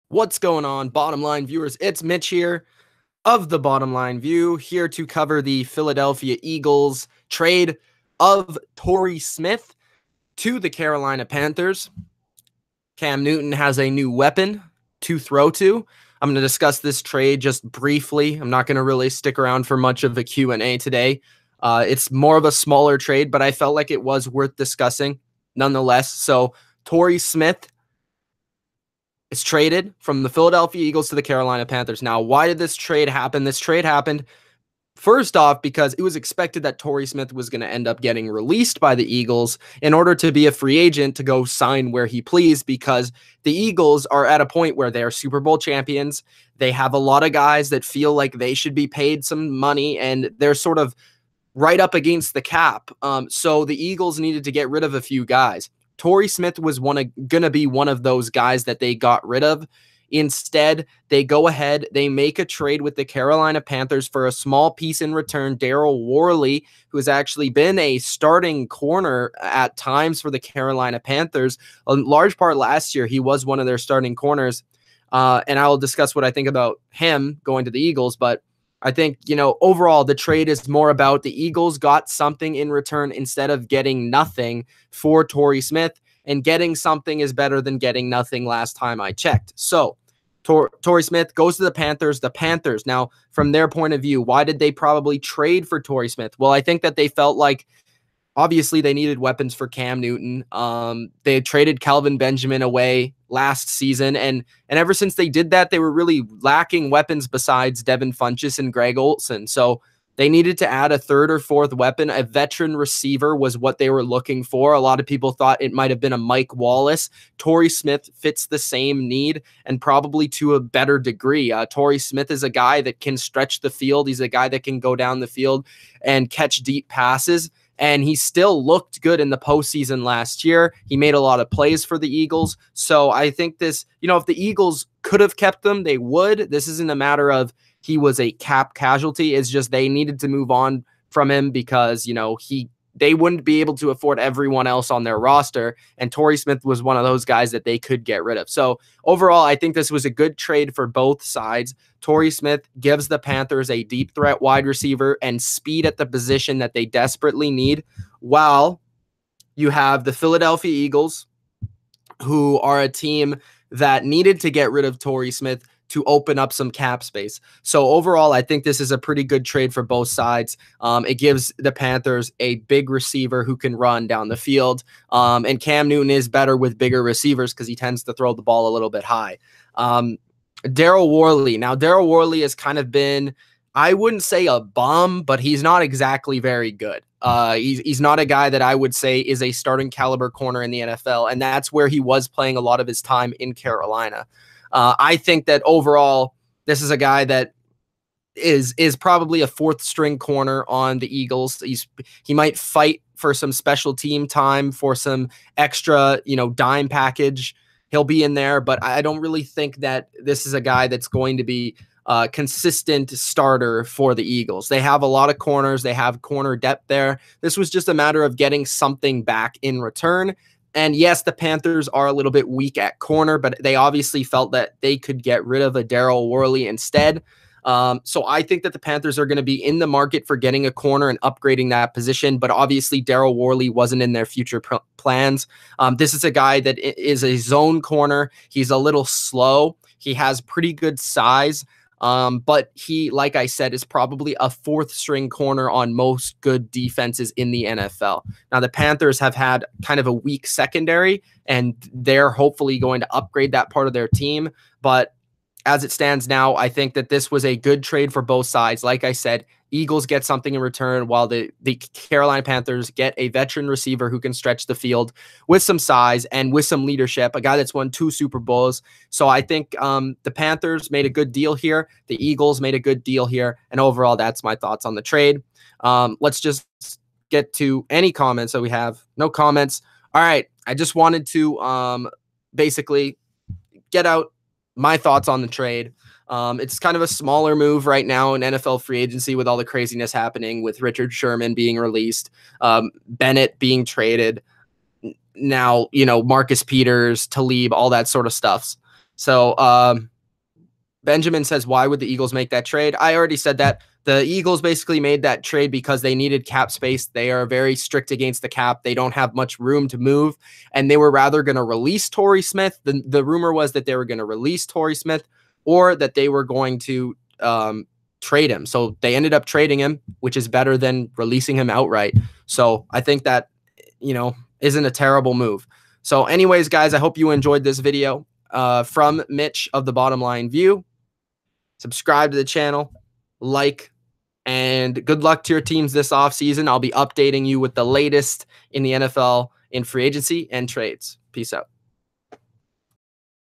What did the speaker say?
What's going on, Bottom Line viewers? It's Mitch here of the Bottom Line View, here to cover the Philadelphia Eagles trade of Torrey Smith to the Carolina Panthers. Cam Newton has a new weapon to throw to. I'm going to discuss this trade just briefly. I'm not going to really stick around for much of a Q&A today. It's more of a smaller trade, but I felt like it was worth discussing nonetheless. So Torrey Smith is traded from the Philadelphia Eagles to the Carolina Panthers. Now, why did this trade happen? This trade happened first off because it was expected that Torrey Smith was going to end up getting released by the Eagles in order to be a free agent to go sign where he pleased, because the Eagles are at a point where they are Super Bowl champions. They have a lot of guys that feel like they should be paid some money, and they're sort of right up against the cap. So the Eagles needed to get rid of a few guys. Torrey Smith was going to be one of those guys that they got rid of. Instead, they go ahead, they make a trade with the Carolina Panthers for a small piece in return. Darryl Worley, who has actually been a starting corner at times for the Carolina Panthers. In large part last year, he was one of their starting corners. And I'll discuss what I think about him going to the Eagles, but I think, overall, the trade is more about the Eagles got something in return instead of getting nothing for Torrey Smith, and getting something is better than getting nothing last time I checked. So Torrey Smith goes to the Panthers. The Panthers, now, from their point of view, why did they probably trade for Torrey Smith? Well, I think that they felt like, obviously, they needed weapons for Cam Newton. They had traded Kelvin Benjamin away last season, and ever since they did that, they were really lacking weapons besides Devin Funchess and Greg Olsen. So they needed to add a third or fourth weapon. A veteran receiver was what they were looking for. A lot of people thought it might have been a Mike Wallace. Torrey Smith fits the same need, and probably to a better degree. Torrey Smith is a guy that can stretch the field. He's a guy that can go down the field and catch deep passes. And he still looked good in the postseason last year. He made a lot of plays for the Eagles. So I think this, if the Eagles could have kept them, they would. This isn't a matter of he was a cap casualty. It's just they needed to move on from him because, they wouldn't be able to afford everyone else on their roster. And Torrey Smith was one of those guys that they could get rid of. So overall, I think this was a good trade for both sides. Torrey Smith gives the Panthers a deep threat wide receiver and speed at the position that they desperately need, while you have the Philadelphia Eagles, who are a team that needed to get rid of Torrey Smith to open up some cap space. So overall, I think this is a pretty good trade for both sides. It gives the Panthers a big receiver who can run down the field. And Cam Newton is better with bigger receivers because he tends to throw the ball a little bit high. Darryl Worley. Now, Darryl Worley has kind of been, I wouldn't say a bum, but he's not exactly very good. He's not a guy that I would say is a starting caliber corner in the NFL, and that's where he was playing a lot of his time in Carolina. I think that overall, this is a guy that is probably a fourth string corner on the Eagles. He might fight for some special team time, for some extra, dime package. He'll be in there, but I don't really think that this is a guy that's going to be a consistent starter for the Eagles. They have a lot of corners. They have corner depth there. This was just a matter of getting something back in return. And yes, the Panthers are a little bit weak at corner, but they obviously felt that they could get rid of a Daryl Worley instead. So I think that the Panthers are going to be in the market for getting a corner and upgrading that position. But obviously, Daryl Worley wasn't in their future plans. This is a guy that is a zone corner. He's a little slow. He has pretty good size. But he, like I said, is probably a fourth string corner on most good defenses in the NFL. Now, the Panthers have had kind of a weak secondary, and they're hopefully going to upgrade that part of their team. But as it stands now, I think that this was a good trade for both sides. Like I said, Eagles get something in return, while the Carolina Panthers get a veteran receiver who can stretch the field with some size and with some leadership, a guy that's won 2 Super Bowls. So I think the Panthers made a good deal here. The Eagles made a good deal here. And overall, that's my thoughts on the trade. Let's just get to any comments that we have. No comments. All right. I just wanted to basically get out my thoughts on the trade. It's kind of a smaller move right now in NFL free agency with all the craziness happening with Richard Sherman being released, Bennett being traded, now, Marcus Peters, Talib, all that sort of stuff. So Benjamin says, why would the Eagles make that trade? I already said that. The Eagles basically made that trade because they needed cap space. They are very strict against the cap. They don't have much room to move, and they were rather going to release Torrey Smith. The rumor was that they were going to release Torrey Smith or that they were going to trade him. So they ended up trading him, which is better than releasing him outright. So I think that, isn't a terrible move. So anyways, guys, I hope you enjoyed this video from Mitch of the Bottom Line View. Subscribe to the channel, like, and good luck to your teams this offseason. I'll be updating you with the latest in the NFL in free agency and trades. Peace out.